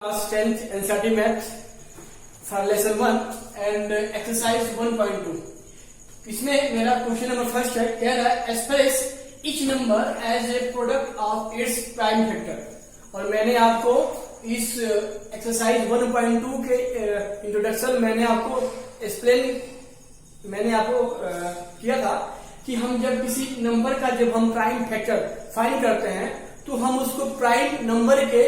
Class 10th NCERT Math for lesson 1 and exercise 1.2. इसमें मेरा question number first है, कह रहा है express each number as a product of its prime factor। और मैंने आपको इस एक्सरसाइज 1.2 के इंट्रोडक्शन मैंने आपको किया था कि हम जब किसी नंबर का जब हम प्राइम फैक्टर फाइंड करते हैं तो हम उसको प्राइम नंबर के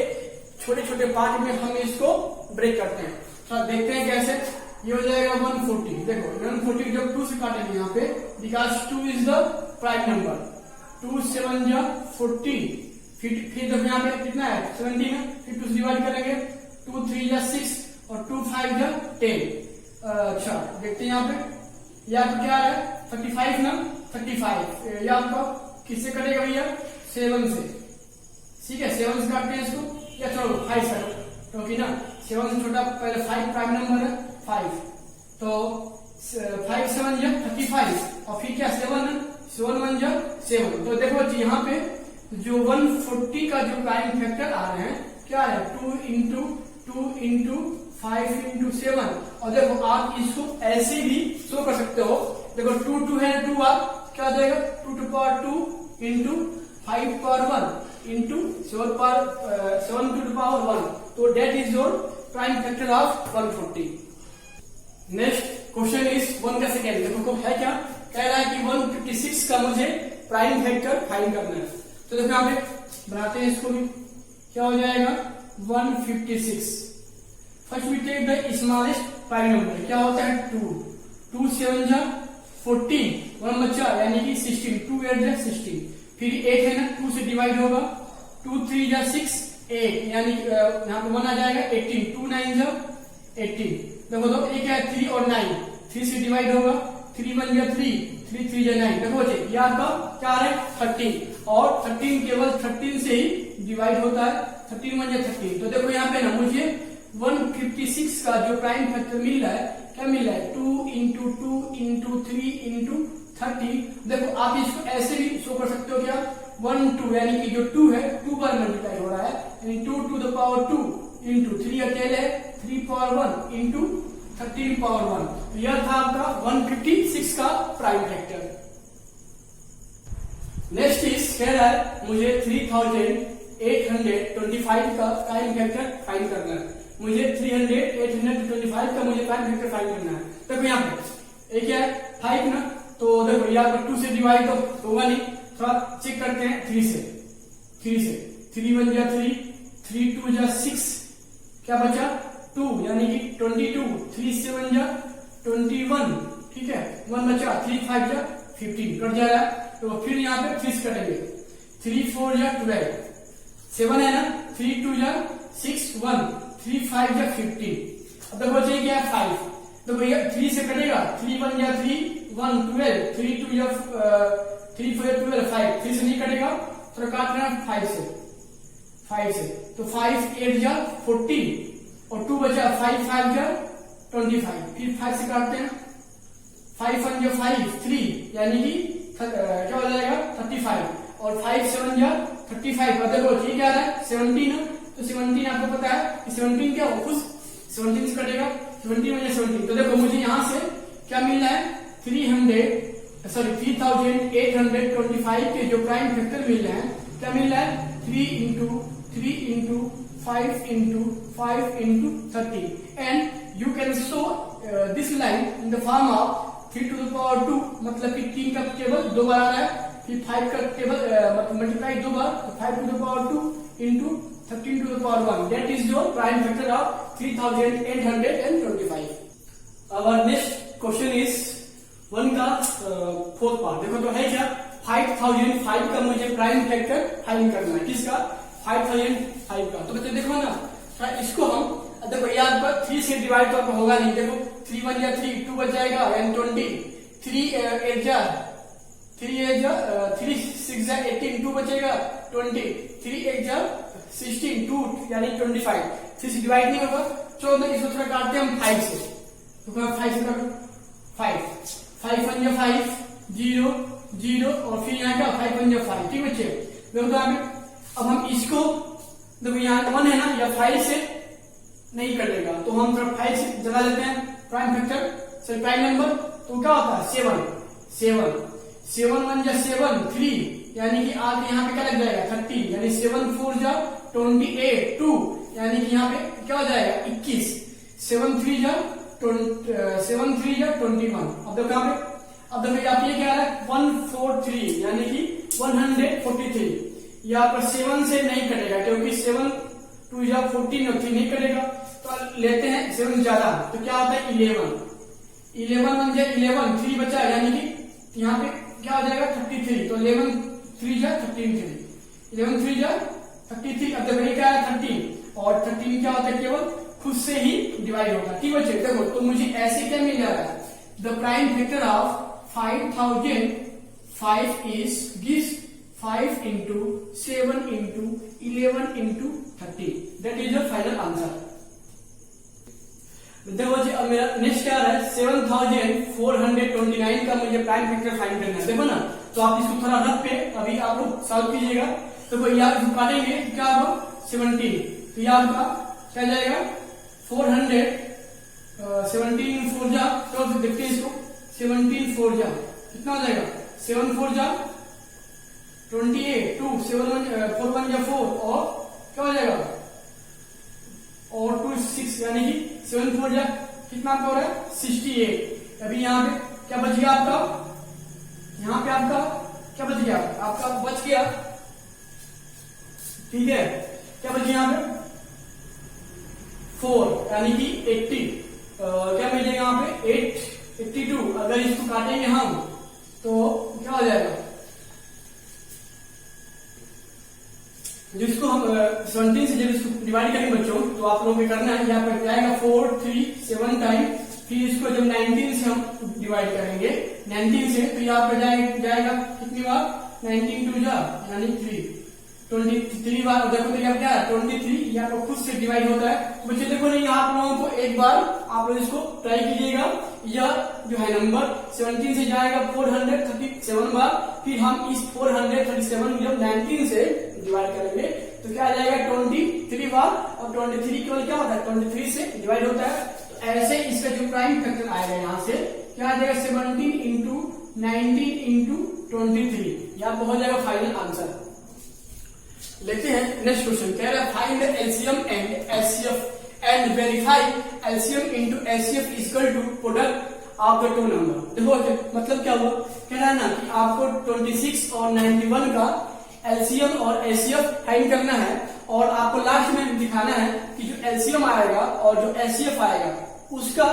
छोटे छोटे पार्ट में हम इसको ब्रेक करते हैं। तो देखते हैं कैसे। ये हो जाएगा 140। देखो 140 जब 2 से काटेंगे यहाँ पे, because 2 is the prime number. 2 7 जा 40। फिर देखो यहाँ पे कितना है 17 है, फिर 2 से डिवाइड करेंगे। 2 3 जा 6 और 2 5 जा 10। अच्छा देखते हैं यहाँ पे, ये आपका क्या है 35 ना 35। ये आपका किससे कटेगा भैया 7 से। ठीक है 7 से काटते हैं इसको, या चलो 5 से, क्योंकि ना 7 से छोटा पहले 5 प्राइम नंबर है 5। तो 5 7 जा 35 और फिर क्या 7 है 7 1 जा 7। तो देखो जी यहाँ पे जो 140 का जो प्राइम फैक्टर आ रहे हैं क्या है 2 इंटू 5 इंटू 7। और देखो आप इसको ऐसे भी शो कर सकते हो। देखो 2 2 है 2 आप क्या हो जाएगा 2 to power 2 into 5 power 1 into 7 to power 1। तो that is your prime factor of 140। Next question is 1 का सेकेंड। देखो है क्या कह रहा है कि 156 का मुझे प्राइम फैक्टर फाइंड करना है। तो देखो यहाँ पे बनाते हैं इसको भी, क्या हो जाएगा 156। First we take the smallest prime number, क्या होता है 2। 2 7 जा 14, 1 बच्चा यानी कि 16। 2 8 जा 16। फिर 8 है ना 2 से डिवाइड होगा। 2 3 जा 6 8 यानी यहाँ पे 1 आ जाएगा 18। 2 9 जा 18। देखो तो एक है 3 और 9, 3 से डिवाइड होगा। 3 1 जा 3, 3 3 जा 9। देखो बच्चे ये आपका क्या है 13। और 13 केवल 13 से ही डिवाइड होता है। 13 1 जा 13। तो देखो यहाँ पे ना मुझे 156 का जो प्राइम फैक्टर मिल रहा है, क्या मिल रहा है 2 इंटू 2 इंटू 3 इंटू 30। देखो आप इसको ऐसे भी शो कर सकते हो क्या 1 2 यानी कि जो 2 है 2 बार मल्टीप्लाई हो रहा है, यानी 2 टू द पावर 2 इंटू 3 अकेले है 3 पावर 1 इंटू 13 पावर 1। यह था आपका 156 का प्राइम फैक्टर। नेक्स्ट इज कह रहा है मुझे 3825 का प्राइम फैक्टर फाइंड करना है। मुझे 825 का मुझे प्राइम फैक्टर फाइंड करना है। देखो यहाँ पे एक क्या है 5 ना, तो देखो यहाँ पर 2 से डिवाइड तो होगा नहीं, थोड़ा चेक करते हैं 3 से। 3 1 जा 3, 3 2 जा 6, क्या बचा 2 यानी कि 22। 3 7 जा 21, ठीक है 1 बचा। 3 5 जा 15 कट जा रहा है। तो फिर यहाँ पे 3 कटेंगे। 3 4 जा 12, 7 है ना 3 2 जा 6 1, 3 5 जा 15। अब देखो बचे क्या 5। तो भैया 3 से कटेगा 3 1 जा 3 1 12, 3 2 जा 3 4 12 5। 3 से नहीं कटेगा तो काटना 5 से। तो 5 8 जा 14 और 2 बचा 5 5 जा 25। फिर 5 से काटते हैं 5 1 जा 5 3 यानी कि क्या हो जाएगा 35। और 5 7 जा 35। और देखो ठीक है 17 है, तो 17 आपको पता है कि 17 क्या हो 17 से कटेगा 17 में 17। तो देखो मुझे यहाँ से क्या मिल रहा है 3825 के जो प्राइम फैक्टर मिल रहे हैं, क्या मिल रहा है 3 into 5 into 5 into 30। And you can show this line in the form of 3 to the power 2, मतलब कि 3 का टेबल 2 बार आ रहा है। फिर 5 का टेबल मल्टीप्लाई 2 बार, 5 to the power 2 into 13 to the power 1। That is your prime factor of 3825। Our next question is 1 का 4th part. देखो तो है क्या 5005 का मुझे प्राइम फैक्टर फाइंड करना है। किसका 5005 का। तो बच्चे देखो ना इसको हम देखो यार पर 3 से डिवाइड तो आपको होगा नहीं। देखो 3 1 जा 3, 2 बच जाएगा यानी 20। 3 8 जा 3 6 जा 18, 2 बचेगा 20। 3 1 जा 16, 2 यानी 25। 3 से डिवाइड नहीं होगा। चलो इसको थोड़ा काटते हैं हम 5 से। तो 5 से काटो 5 1 जा 5 0 0 और फिर यहाँ का 5 1 जा 5। ठीक बच्चे देखो तो अब हम इसको देखो यहाँ 1 है ना, या 5 से नहीं कटेगा, तो हम थोड़ा 5 से जगह लेते हैं प्राइम फैक्टर से प्राइम नंबर, तो क्या होता है 7 7 1 जा 7 3, यानी कि आगे यहाँ पे क्या लग जाएगा 30, यानी 7 4 जा 28 2, यानी कि यहाँ पे क्या हो जाएगा 21, 7 3 जा 21। अब देखो यहाँ पे, अब देखो आप ये क्या आ रहा है 143, यानी कि 143, यहाँ पर 7 से नहीं कटेगा क्योंकि 7 2 जा 14 और 3 नहीं कटेगा, तो लेते हैं 7 ज्यादा, तो क्या होता है 11 1 जा 11 3 बचा, यानी कि यहाँ पे क्या हो जाएगा 33, तो 11 3 जा 13 11 3 जा 33। अब देखो ये क्या है 13, और 13 क्या होता है केवल खुद से ही डिवाइड होगा। ठीक बच्चे, देखो तो मुझे ऐसे क्या मिल रहा है, the prime factor of 5005 is gives 5 into 7 into 11 into 30, that is your final answer। देखो जी, अब मेरा नेक्स्ट क्या है 7429 का मुझे प्राइम फैक्टर फाइंड करना है। देखो ना, तो आप इसको थोड़ा रख के अभी आप लोग सॉल्व कीजिएगा। देखो यहाँ इसको काटेंगे क्या होगा 17, तो यह आपका क्या जाएगा 400 17 4 जा, तो देखते हैं इसको 17 4 जा कितना हो जाएगा 7 4 जा 28 2 7 1 4 1 जा 4, और क्या हो जाएगा और 2 6, यानी कि 7 4 जा कितना आपका हो रहा है 68। अभी यहाँ पे क्या बच गया आपका, यहाँ पे आपका क्या बच गया, आपका बच गया, ठीक है, क्या बच गया यहाँ पे 4, यानी कि 80, क्या मिलेगा यहाँ पे 82। अगर इसको काटेंगे हम तो क्या हो जाएगा, जिसको हम 17 से जब इसको डिवाइड करेंगे बच्चों, तो आप लोगों को करना है यहाँ पर जाएगा 4 3 7 टाइम, फिर इसको जब 19 से हम डिवाइड करेंगे 19 से, तो यहाँ पर जाएगा कितनी बार 19 2 जा, यानी 23 बार। देखो तो यहाँ क्या है 23, यहाँ पर खुद से डिवाइड होता है। बच्चे देखो नहीं, आप लोगों को एक बार आप लोग इसको ट्राई कीजिएगा, यह जो है नंबर 17 से जाएगा 437 बार, फिर हम इस 437 जब 19 से डिवाइड करेंगे तो क्या आ जाएगा 23 बार, और 23 केवल क्या होता है 23 से डिवाइड होता है। तो ऐसे इसका जो प्राइम फैक्टर आएगा यहाँ से क्या आ जाएगा 17 इंटू 19 इंटू 23, यहाँ पर हो जाएगा फाइनल आंसर। लेते हैं नेक्स्ट क्वेश्चन, कह रहा है find LCM and HCF and verify LCM into HCF equal to product of the two number. देखो मतलब क्या हुआ, कह रहा है ना कि आपको 26 और 91 का एलसीएम और एचसीएफ फाइंड करना है, और आपको लास्ट में दिखाना है कि जो एलसीएम आएगा और जो एचसीएफ आएगा उसका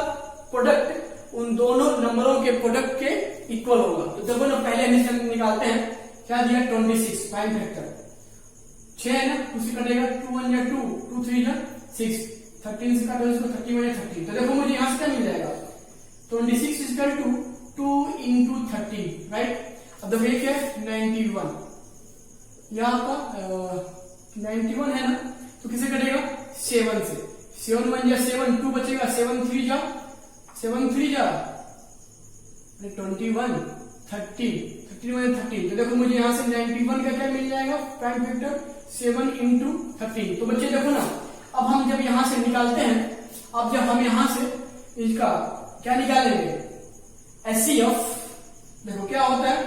प्रोडक्ट उन दोनों नंबरों के प्रोडक्ट के इक्वल होगा। तो देखो ना, पहले निकालते हैं, क्या दिया 26 प्राइम फैक्टर 6 है ना, उसी कटेगा 2 1 जा 2 2 3 जा 6, 13 से काटो इसको 31 जा 30। तो देखो मुझे यहाँ से क्या मिल जाएगा 26 इक्वल टू 2 इंटू 13, राइट। अब देखो ये क्या है 91, यहाँ आपका 91 है ना, तो किसे कटेगा 7 से, 7 1 जा 7 2 बचेगा, 7 3 जा 21 30 13। तो देखो मुझे यहाँ से 91 का क्या मिल जाएगा प्राइम फैक्टर 7 इंटू 13। तो बच्चे देखो ना, अब हम जब यहाँ से निकालते हैं, अब जब हम यहाँ से इसका क्या निकालेंगे एचसीएफ, देखो क्या होता है,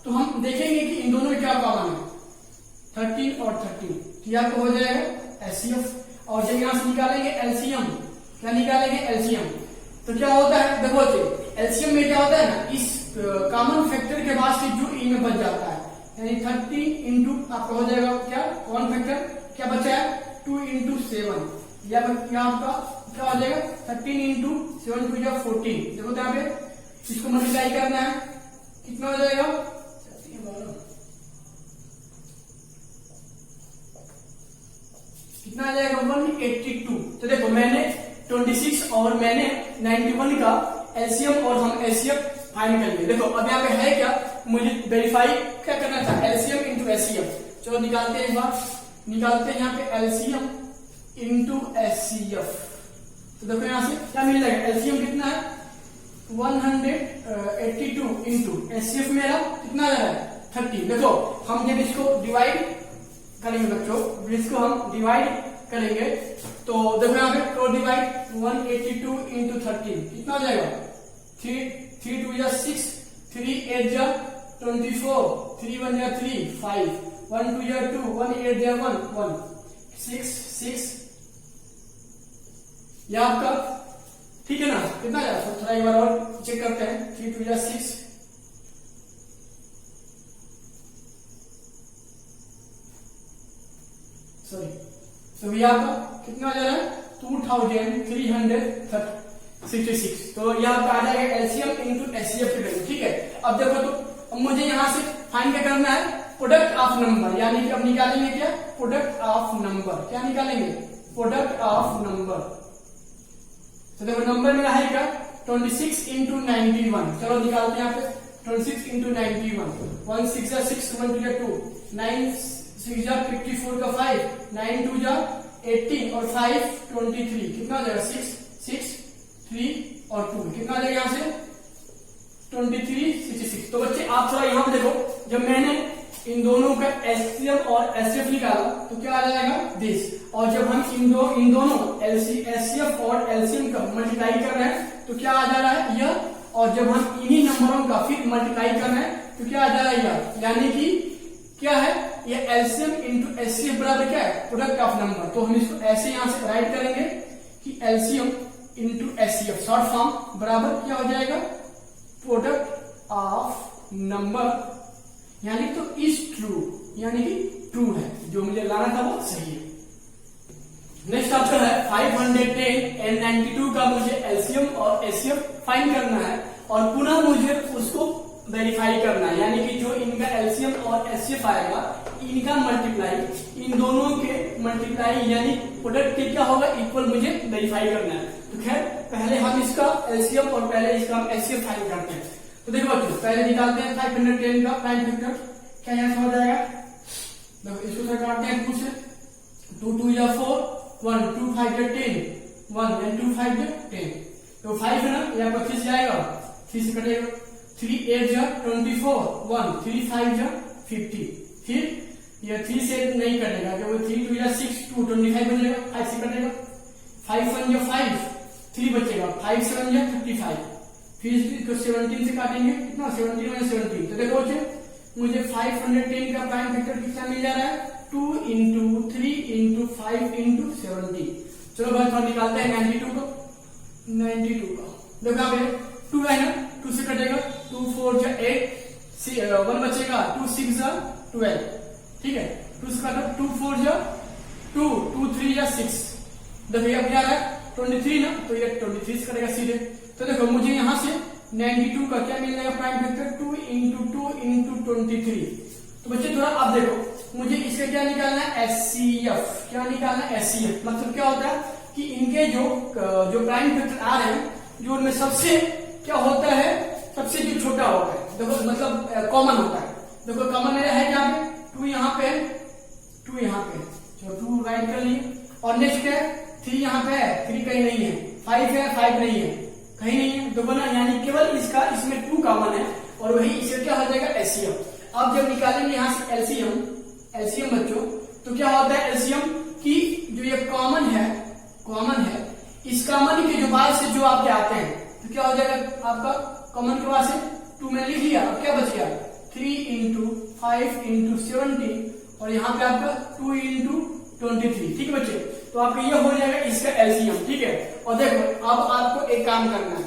तो हम देखेंगे कि इन दोनों में क्या कॉमन है 13 और 13, तो यहाँ हो जाएगा एचसीएफ। और जब यहाँ से निकालेंगे एलसीएम, क्या निकालेंगे एलसीएम, तो क्या होता है देखो एलसीएम में क्या होता है ना, इस कॉमन फैक्टर के बाद से जो ई में बच जाता है, यानी 30 इंटू आपका हो जाएगा क्या कॉमन फैक्टर क्या बचा है 2 इंटू 7, या आपका क्या हो जाएगा 13 इंटू 7 2 या 14। देखो यहाँ पे इसको मल्टीप्लाई करना है, कितना हो जाएगा कितना आ जाएगा 182। तो देखो मैंने 26 और मैंने 91 का एलसीएम और हम एचसीएफ फाइंड कर लिए। देखो अब यहाँ पे है क्या, मुझे वेरीफाई क्या करना था एलसीएम इंटू एचसीएफ। चलो निकालते हैं, एक बार निकालते हैं यहाँ पे एलसीएम इंटू एचसीएफ। तो देखो यहाँ से क्या मिल जाएगा, एलसीएम कितना है 182 इंटू एचसीएफ मेरा कितना है 30। देखो हम जब इसको डिवाइड करेंगे बच्चों, इसको हम डिवाइड करेंगे तो देखो यहाँ पे 4 डिवाइड 182 इंटू 13 कितना हो जाएगा? 3 2 जा 6, 3 8 जा 24, 3 1 जा 3 5, 1 2 जा 2, 1 8 जा 1 1 6 6 यह आपका ठीक है ना? कितना आया? तो थोड़ा एक बार और चेक करते हैं। 3 2 जा 6, सॉरी, तो ये आपका कितना आ जा रहा है? 2366। तो ये आपका आ जाएगा एलसीएम इंटू एचसीएफ की वैल्यू। ठीक है, अब देखो तो अब मुझे यहां से फाइंड क्या करना है? प्रोडक्ट ऑफ नंबर, यानी कि अब निकालेंगे क्या? Product of number. क्या निकालेंगे? Product of number. तो देखो नंबर मेरा है क्या? 26 इंटू 91। चलो निकालते हैं यहाँ पे 26 इंटू 91। 1 6 जा 6, 1 2 जा 2, 9 6 जा 54 का 5, 9 2 जा 18 और 5 23 कितना आ जाएगा? 6 6 3 और 2 कितना आ जाएगा? यहाँ से 2366। तो बच्चे आप थोड़ा यहाँ पे देखो, जब मैंने इन दोनों का एचसीएफ और एचसीएफ निकाला तो क्या आ जाएगा? दिस। और जब हम इन दोनों एचसीएफ और एलसीएम का मल्टीप्लाई कर रहे हैं तो क्या आ जा रहा है? यह। और जब हम इन्हीं नंबरों का फिर मल्टीप्लाई कर रहे हैं तो क्या आ जा रहा है? यह। यानी कि क्या है? ये एलसीएम इंटू एचसीएफ बराबर क्या है? Product of number. तो हम इसको ऐसे यहां से राइट करेंगे कि LCM into HCF short form बराबर क्या हो जाएगा? प्रोडक्ट ऑफ नंबर, यानी तो इज ट्रू, यानी कि ट्रू है, जो मुझे लाना था वो सही है। नेक्स्ट आपका है 510 एंड 92 का मुझे एलसीएम और एचसीएफ फाइंड करना है और पुनः मुझे उसको वेरीफाई करना है, यानी कि जो इनका एलसीएम और एचसीएफ आएगा इनका मल्टीप्लाई इन दोनों के मल्टीप्लाई यानी प्रोडक्ट के क्या होगा? इक्वल मुझे वेरीफाई करना है। तो खैर पहले हम इसका एलसीएम और पहले इसका हम एचसीएफ फाइंड करते हैं। तो देखो बच्चों पहले निकालते हैं 510 का प्राइम फैक्टर। क्या यहां से हो जाएगा? देखो इसको से काटते हैं 2 से। 2 2 या 4, 1 2 5 या 10, 1 एंड 2 5 या 10। तो 5 है ना, यहाँ पर 3 जाएगा, 3 से कटेगा। 3 8 जा 24, 1 3 5 जा 50। फिर यह 3 से नहीं कटेगा क्योंकि 3 2 या 6, 2 25 बचेगा, 5 से कटेगा। 5 1 या 5, 3 बचेगा, 5 7 या 35। फिर इसको 17 से काटेंगे, कितना? 17 या 17। तो देखो मुझे 510 का प्राइम फैक्टर कितना मिल जा रहा है? 2 इंटू 3 इंटू 5 इंटू 17। चलो भाई थोड़ा निकालते हैं 92 का। 92 का देखो यहाँ पे 2 है ना, 2 से कटेगा, 2 4 जा 8, 1 बचेगा, 2 6 जा 12। ठीक है, 2 से काटो, 2 4 जा 2, 2 3 जा 6। देखो ये क्या रहा है? 23 ना, तो ये 23 से कटेगा सीधे। तो देखो मुझे यहां से 92 का क्या मिल जाएगा? Prime factor 2 into 2 into 23। तो बच्चे थोड़ा आप देखो, मुझे इसका क्या निकालना है? एचसीएफ। क्या निकालना है? एचसीएफ। मतलब क्या होता है कि इनके जो प्राइम फैक्टर आ रहे हैं, जो उनमें सबसे क्या होता है? सबसे जो छोटा होता है, देखो मतलब कॉमन होता है। देखो कॉमन मेरा है यहाँ पे 2 यहाँ पे, 2 यहाँ पे, चलो 2 राइट कर लिए। और नेक्स्ट है 3 यहाँ पे है, 3 कहीं नहीं है। 5 है, 5 नहीं है, कहीं नहीं है। तो बना यानी केवल इसका इसमें 2 कॉमन है और वही इसे क्या हो जाएगा? एचसीएफ। अब जब निकालेंगे यहाँ से एलसीएम बच्चों, तो क्या होता है एलसीएम की जो ये कॉमन है, इस कॉमन के जो बाद से जो आपके आते हैं तो क्या हो जाएगा? आपका कॉमन के बाद से 2 मैंने लिख लिया। अब क्या बच गया? 3 इंटू 5 इंटू 70 और यहाँ पे आपका 2 इंटू 23। ठीक है बच्चे, तो आपका ये हो जाएगा इसका एलसीएम। ठीक है, और देखो अब आपको एक काम करना है,